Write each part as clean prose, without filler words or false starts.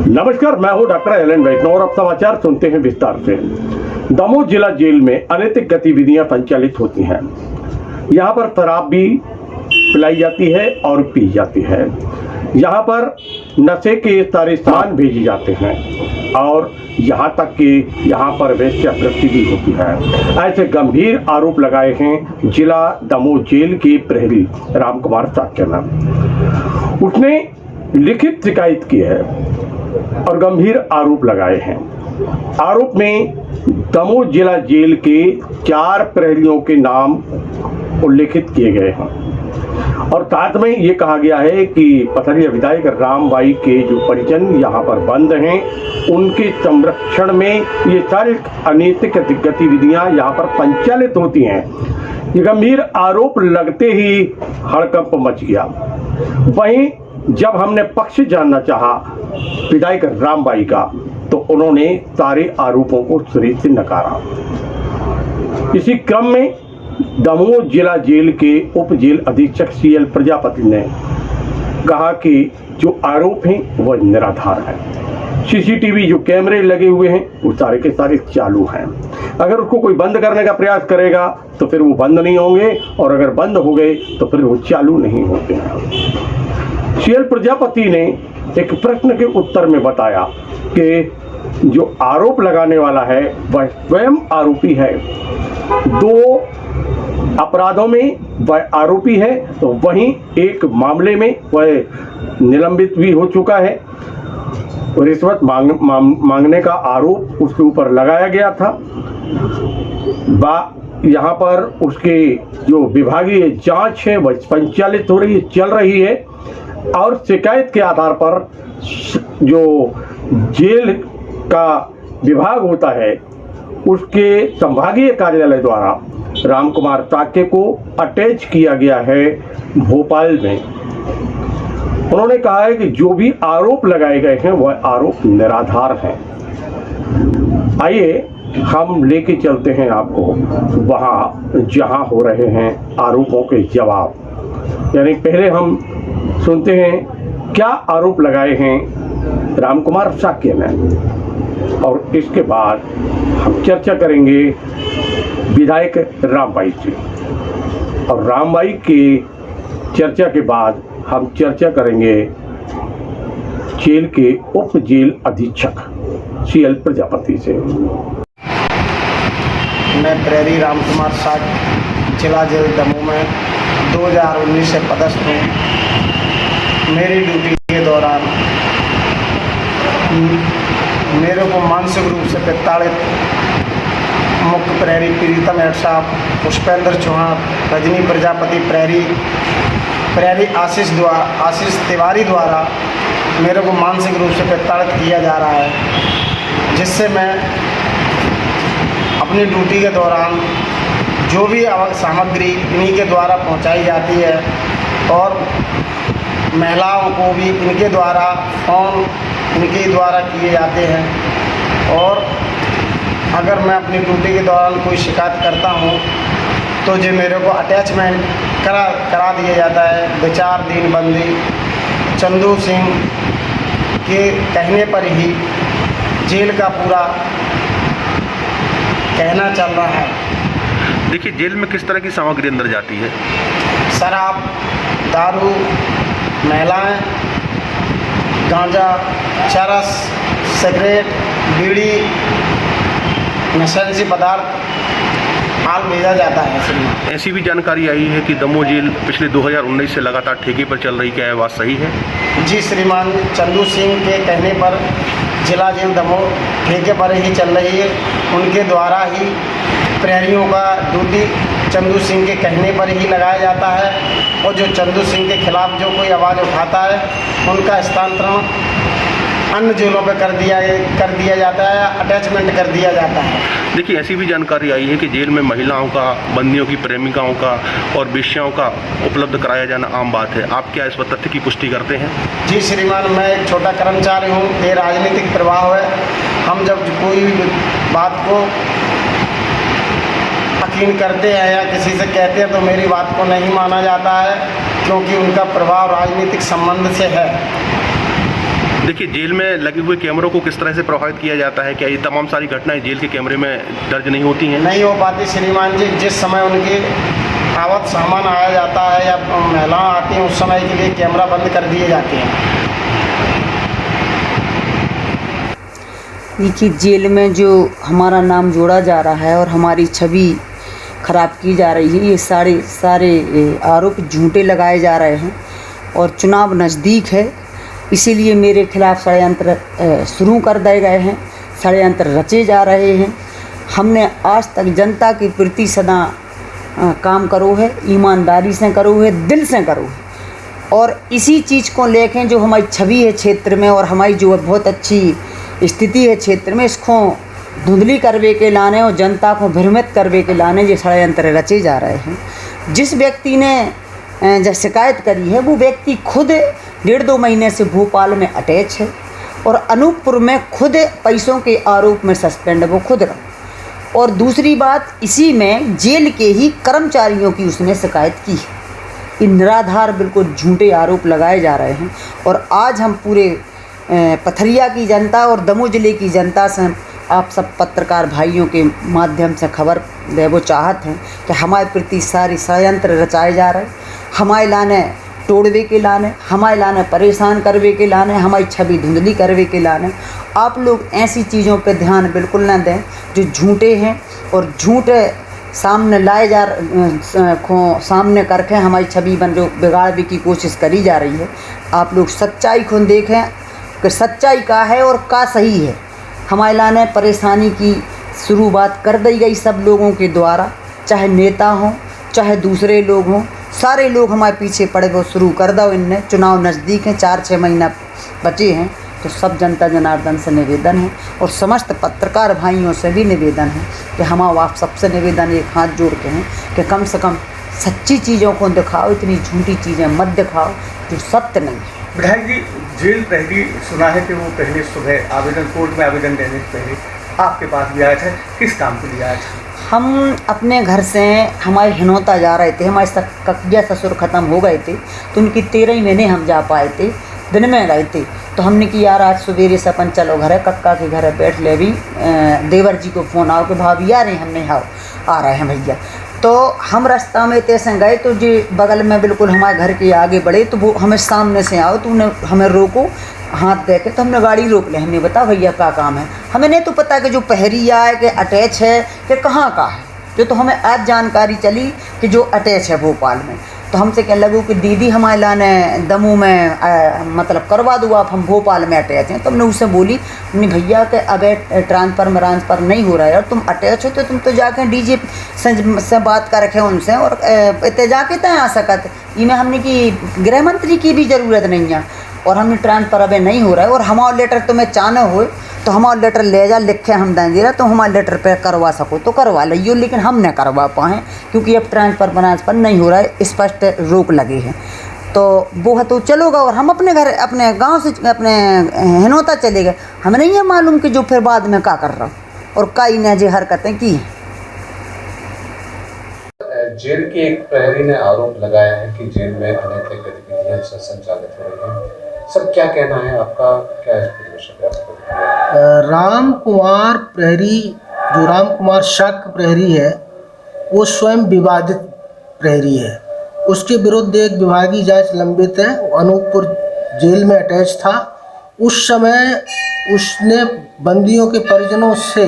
नमस्कार, मैं हूं डॉक्टर एलन वैष्णव और अब समाचार सुनते हैं विस्तार से। दमोह जिला जेल में अनैतिक गतिविधियां संचालित होती हैं। यहां पर शराब भी पिलाई जाती है और पी जाती है। यहां पर नशे के सारे सामान भेजे जाते हैं और यहां तक कि यहां पर वेश्यावृत्ति भी होती है। ऐसे गंभीर आरोप लगाए हैं जिला दमोह जेल के प्रहरी राम कुमार साक्य ने। उसने लिखित शिकायत की है और गंभीर आरोप लगाए हैं। आरोप में दमोह जिला जेल के 4 प्रहरियों के नाम उल्लेखित किए गए हैं और साथ में ये कहा गया है कि पथरिया विधायक रामबाई के जो परिजन यहाँ पर बंद हैं, उनके संरक्षण में ये सारी अनैतिक गतिविधियां यहाँ पर संचालित होती हैं। ये गंभीर आरोप लगते ही हड़कंप मच गया। वहीं जब हमने पक्ष जानना चाहा विधायक रामबाई का, तो उन्होंने सारे आरोपों को सिरे से नकारा। इसी क्रम में दमोह जिला जेल के उप जेल अधीक्षक CL प्रजापति ने कहा कि जो आरोप हैं वह निराधार है। CCTV जो कैमरे लगे हुए हैं वो सारे के सारे चालू हैं। अगर उसको कोई बंद करने का प्रयास करेगा तो फिर वो बंद नहीं होंगे और अगर बंद हो गए तो फिर वो चालू नहीं होते हैं। CL प्रजापति ने एक प्रश्न के उत्तर में बताया कि जो आरोप लगाने वाला है वह स्वयं आरोपी है। 2 अपराधों में वह आरोपी है, तो वहीं एक मामले में वह निलंबित भी हो चुका है। रिश्वत मांगने का आरोप उसके ऊपर लगाया गया था। यहाँ पर उसके जो विभागीय जांच है वह संचालित हो रही है, चल रही है और शिकायत के आधार पर जो जेल का विभाग होता है उसके संभागीय कार्यालय द्वारा राम कुमार साक्य को अटैच किया गया है भोपाल में। उन्होंने कहा है कि जो भी आरोप लगाए गए हैं वह आरोप निराधार हैं। आइए हम लेके चलते हैं आपको वहाँ जहाँ हो रहे हैं आरोपों के जवाब। यानी पहले हम सुनते हैं क्या आरोप लगाए हैं राम कुमार साक्य ने और इसके बाद हम चर्चा करेंगे विधायक रामबाई से और रामबाई के चर्चा के बाद हम चर्चा करेंगे जेल के उप जेल अधीक्षक CL प्रजापति से। मैं प्रहरी राम कुमार साक्य जिला जेल दमोह में 2019 से पदस्थ हूँ। मेरी ड्यूटी के दौरान मेरे को मानसिक रूप से प्रताड़ित मुख्य प्रहरी प्रीतम हेड साहब, पुष्पेंद्र चौहान, रजनी प्रजापति प्रहरी आशीष तिवारी द्वारा मेरे को मानसिक रूप से प्रताड़ित किया जा रहा है, जिससे मैं अपनी ड्यूटी के दौरान जो भी सामग्री इन्हीं के द्वारा पहुंचाई जाती है और महिलाओं को भी इनके द्वारा फ़ोन इनके द्वारा किए जाते हैं और अगर मैं अपनी ड्यूटी के दौरान कोई शिकायत करता हूं तो जो मेरे को अटैचमेंट करा दिया जाता है। विचार दीनबंदी चंदू सिंह के कहने पर ही जेल का पूरा कहना चल रहा है। देखिए, जेल में किस तरह की सामग्री अंदर जाती है? शराब, दारू, महिलाएं, गांजा, चरस, सिगरेट, बीड़ी, नशीले पदार्थ हाल भेजा जाता है। ऐसी भी जानकारी आई है कि दमोह जेल पिछले 2019 से लगातार ठेके पर चल रही, क्या है बात सही है? जी श्रीमान, चंदू सिंह के कहने पर जिला जेल दमोह ठेके पर ही चल रही है। उनके द्वारा ही प्रहरियों का ड्यूटी चंदू सिंह के कहने पर ही लगाया जाता है और जो चंदू सिंह के खिलाफ जो कोई आवाज़ उठाता है उनका स्थानांतरण अन्य जेलों पर कर दिया जाता है, अटैचमेंट कर दिया जाता है। देखिए, ऐसी भी जानकारी आई है कि जेल में महिलाओं का, बंदियों की प्रेमिकाओं का और वेश्याओं का उपलब्ध कराया जाना आम बात है। आप क्या इस तथ्य की पुष्टि करते हैं? जी श्रीमान, मैं एक छोटा कर्मचारी हूँ। ये राजनीतिक प्रभाव है। हम जब कोई भी बात को यकीन करते हैं या किसी से कहते हैं तो मेरी बात को नहीं माना जाता है, क्योंकि उनका प्रभाव राजनीतिक संबंध से है। देखिए, जेल में लगे हुए कैमरों को किस तरह से प्रभावित किया जाता है? क्या ये तमाम सारी घटनाएं जेल के कैमरे में दर्ज नहीं होती हैं? नहीं हो पाती श्रीमान जी। जिस समय उनके आवत सामान आया जाता है या महिलाएं आती हैं उस समय के लिए कैमरा बंद कर दिए जाते हैं। देखिए, जेल में जो हमारा नाम जोड़ा जा रहा है और हमारी छवि खराब की जा रही है, ये सारे आरोप झूठे लगाए जा रहे हैं और चुनाव नज़दीक है, इसीलिए मेरे खिलाफ षड्यंत्र शुरू कर दिए गए हैं, षड्यंत्र रचे जा रहे हैं। हमने आज तक जनता के प्रति सदा काम करो है, ईमानदारी से करो है, दिल से करो है, और इसी चीज़ को लेकर जो हमारी छवि है क्षेत्र में और हमारी जो बहुत अच्छी स्थिति है क्षेत्र में, इसको धुंधली करवे के लाने और जनता को भ्रमित करवे के लाने ये षड्यंत्र रचे जा रहे हैं। जिस व्यक्ति ने जो शिकायत करी है वो व्यक्ति खुद 1.5-2 महीने से भोपाल में अटैच है और अनूपपुर में खुद पैसों के आरोप में सस्पेंड है, वो खुद रहा। और दूसरी बात, इसी में जेल के ही कर्मचारियों की उसने शिकायत की है। ये निराधार बिल्कुल झूठे आरोप लगाए जा रहे हैं और आज हम पूरे पथरिया की जनता और दमोह ज़िले की जनता से आप सब पत्रकार भाइयों के माध्यम से खबर दे वो चाहत हैं कि हमारे प्रति सारी षड्यंत्र रचाए जा रहे, हमारे लाने तोड़वे के लाने, हमारे लाने परेशान करवे के लाने, हमारी छवि धुंधली करवे के लाने। आप लोग ऐसी चीज़ों पे ध्यान बिल्कुल ना दें जो झूठे हैं और झूठे सामने लाए सामने करके हमारी छवि बन जो बिगाड़ने की कोशिश करी जा रही है। आप लोग सच्चाई को देखें कि सच्चाई का है और का सही है। हमारे लाने परेशानी की शुरुआत कर दी गई सब लोगों के द्वारा, चाहे नेता हों चाहे दूसरे लोग हों, सारे लोग हमारे पीछे पड़े वो शुरू कर दो इनने। चुनाव नज़दीक हैं, 4-6 महीना बचे हैं, तो सब जनता जनार्दन से निवेदन है और समस्त पत्रकार भाइयों से भी निवेदन है कि हम आप सबसे निवेदन एक हाथ जोड़ के हैं कि कम से कम सच्ची चीज़ों को दिखाओ, इतनी झूठी चीज़ें मत दिखाओ जो सत्य नहीं है। विधायक जी, जेल प्रहरी सुना है कि वो पहले सुबह आवेदन कोर्ट में आवेदन देने से पहले आपके पास भी आया था, किस काम के लिए आया था? हम अपने घर से हमारे हिनौता जा रहे थे, हमारे ककिया ससुर ख़त्म हो गए थे तो उनकी 13 महीने हम जा पाए थे, दिन में गए थे। तो हमने कि यार आज सवेरे से अपन चलो घर है, कक्का के घर है, बैठ ले भी देवर जी को फ़ोन आओ कि भाभी आ रहे हैं, हमने आ रहे हैं भैया। तो हम रास्ता में तैसे गए तो जी बगल में बिल्कुल हमारे घर के आगे बढ़े तो वो हमें सामने से आओ तो उन्हें हमें रोको हाथ दे के, तो हमने गाड़ी रोक ली। हमने बता भैया क्या काम है, हमें नहीं तो पता कि जो पहरिया है कि अटैच है कि कहाँ का है, जो तो हमें आज जानकारी चली कि जो अटैच है भोपाल में। तो हमसे कहने लगो कि दीदी हमारे लाने दमोह में मतलब करवा दो आप, हम भोपाल में अटैच हैं। तो हमने उससे बोली अपनी भैया के अब ट्रांसफ़र नहीं हो रहा है और तुम अटैच हो तो तुम तो जाके डीजे से बात कर रखे उनसे और इतने जाके तय आ सकत। इनमें हमने कि गृह मंत्री की भी ज़रूरत नहीं है और हमने ट्रांसफ़र अब नहीं हो रहा है और हमारा लेटर तुम्हें चाहना हो तो हमारा लेटर ले जा लिख के हम देंगे रहा, तो हमारे लेटर पे करवा सको तो करवा लियो, लेकिन हम नहीं करवा पाएँ क्योंकि अब ट्रांसफ़र नहीं हो रहा है, स्पष्ट रोक लगे हैं। तो वो है तो चलोगा और हम अपने घर अपने गांव से अपने हिनौता चले गए। हमें नहीं है मालूम कि जो फिर बाद में क्या कर रहा और कई ने जो हरकतें की हैं। जेल के एक प्रहरी ने आरोप लगाया है कि जेल में अनैतिक गतिविधियां संचालित हो रही हैं। सब क्या कहना है आपका, क्या एक्सप्लेनेशन है आपको? राम कुमार प्रहरी, जो राम कुमार शाक प्रहरी है, वो स्वयं विवादित प्रहरी है। उसके विरुद्ध एक विभागीय जांच लंबित है। अनूपपुर जेल में अटैच था। उस समय उसने बंदियों के परिजनों से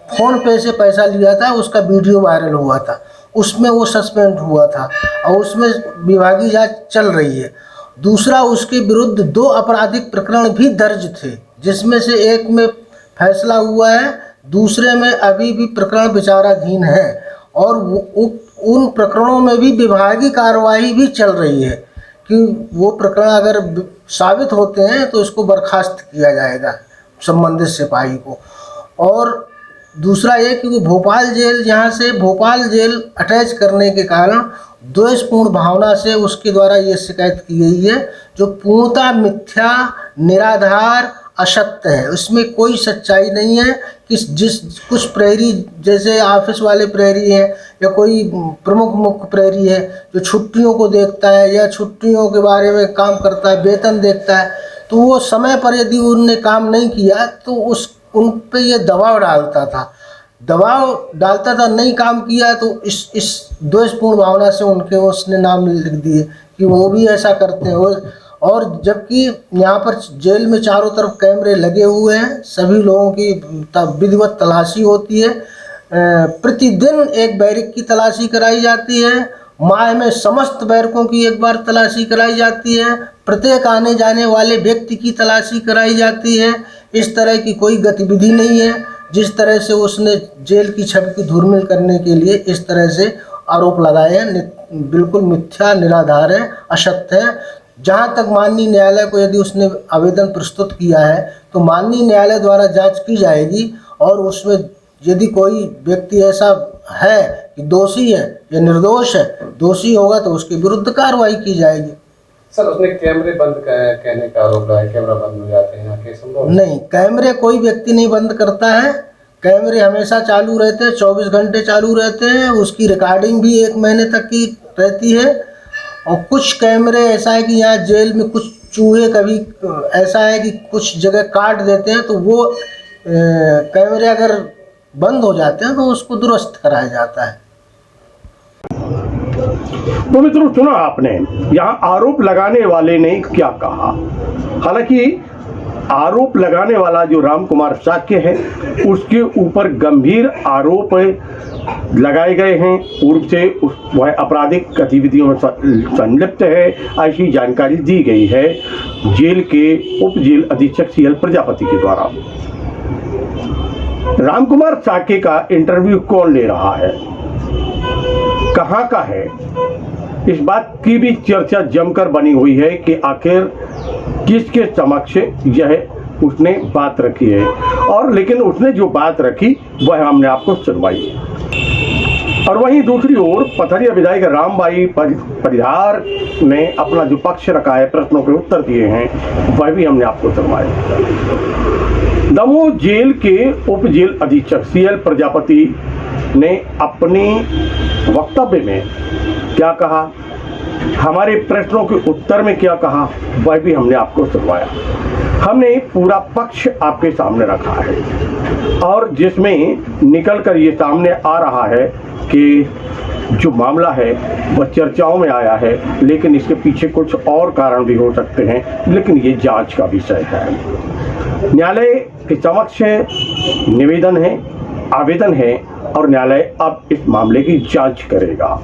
फ़ोन पे से पैसा लिया था, उसका वीडियो वायरल हुआ था, उसमें वो सस्पेंड हुआ था और उसमें विभागीय जांच चल रही है। दूसरा, उसके विरुद्ध 2 आपराधिक प्रकरण भी दर्ज थे, जिसमें से एक में फैसला हुआ है, दूसरे में अभी भी प्रकरण विचाराधीन है और उन प्रकरणों में भी विभागीय कार्रवाई भी चल रही है कि वो प्रकरण अगर साबित होते हैं तो इसको बर्खास्त किया जाएगा संबंधित सिपाही को। और दूसरा ये कि वो भोपाल जेल, यहाँ से भोपाल जेल अटैच करने के कारण द्वेषपूर्ण भावना से उसके द्वारा ये शिकायत की गई है, जो पूर्णतः मिथ्या, निराधार, असत्य है। उसमें कोई सच्चाई नहीं है कुछ प्रहरी जैसे ऑफिस वाले प्रहरी हैं या कोई प्रमुख मुख्य प्रहरी है जो छुट्टियों को देखता है या छुट्टियों के बारे में काम करता है, वेतन देखता है, तो वो समय पर यदि उनने काम नहीं किया तो उन पे ये दबाव डालता था, नहीं काम किया तो इस द्वेषपूर्ण भावना से उसने नाम लिख दिए कि वो भी ऐसा करते हैं। और जबकि यहाँ पर जेल में चारों तरफ कैमरे लगे हुए हैं, सभी लोगों की विधिवत तलाशी होती है, प्रतिदिन एक बैरिक की तलाशी कराई जाती है, माह में समस्त बैरकों की एक बार तलाशी कराई जाती है, प्रत्येक आने जाने वाले व्यक्ति की तलाशी कराई जाती है। इस तरह की कोई गतिविधि नहीं है जिस तरह से उसने जेल की छवि की धूमिल करने के लिए इस तरह से आरोप लगाए हैं, बिल्कुल मिथ्या, निराधार है, असत्य है। जहाँ तक माननीय न्यायालय को यदि उसने आवेदन प्रस्तुत किया है तो माननीय न्यायालय द्वारा जांच की जाएगी और उसमें यदि कोई व्यक्ति ऐसा है कि दोषी है या निर्दोष है, दोषी होगा तो उसके विरुद्ध कार्रवाई की जाएगी। सर, उसने कैमरे बंद कहने का आरोप लगाया, कैमरा बंद हो जाते हैं, क्या संभव नहीं, कैमरे कोई व्यक्ति नहीं बंद करता है, कैमरे हमेशा चालू रहते हैं, 24 घंटे चालू रहते हैं। उसकी रिकॉर्डिंग भी 1 महीने तक की रहती है। और कुछ कैमरे ऐसा है कि यहाँ जेल में कुछ चूहे कभी ऐसा है कि कुछ जगह काट देते हैं, तो वो कैमरे अगर बंद हो जाते हैं तो उसको दुरुस्त कराया जाता है। तो मित्रों, सुना आपने यहाँ आरोप लगाने वाले ने क्या कहा। हालांकि आरोप लगाने वाला जो राम कुमार साक्य है उसके ऊपर गंभीर आरोप लगाए गए हैं, पूर्व से वह आपराधिक गतिविधियों में संलिप्त है, ऐसी जानकारी दी गई है जेल के उप जेल अधीक्षक CL प्रजापति के द्वारा। राम कुमार साक्य का इंटरव्यू कौन ले रहा है, कहाँ का है, इस बात की भी चर्चा जमकर बनी हुई है कि आखिर किसके समक्ष यह उसने बात रखी है। और लेकिन उसने जो बात रखी वह हमने आपको सुनवाई। और वहीं दूसरी ओर पथरिया विधायक रामबाई परिहार ने अपना जो पक्ष रखा है, प्रश्नों के उत्तर दिए हैं, वह भी हमने आपको सुनवाए। दमोह जेल के उप जेल अधीक्षक CL प्रजापति ने अपने वक्तव्य में क्या कहा, हमारे प्रश्नों के उत्तर में क्या कहा, वह भी हमने आपको सुनवाया। हमने पूरा पक्ष आपके सामने रखा है और जिसमें निकलकर ये सामने आ रहा है कि जो मामला है वह चर्चाओं में आया है, लेकिन इसके पीछे कुछ और कारण भी हो सकते हैं, लेकिन ये जांच का विषय है। न्यायालय के समक्ष निवेदन है, आवेदन है और न्यायालय अब इस मामले की जांच करेगा।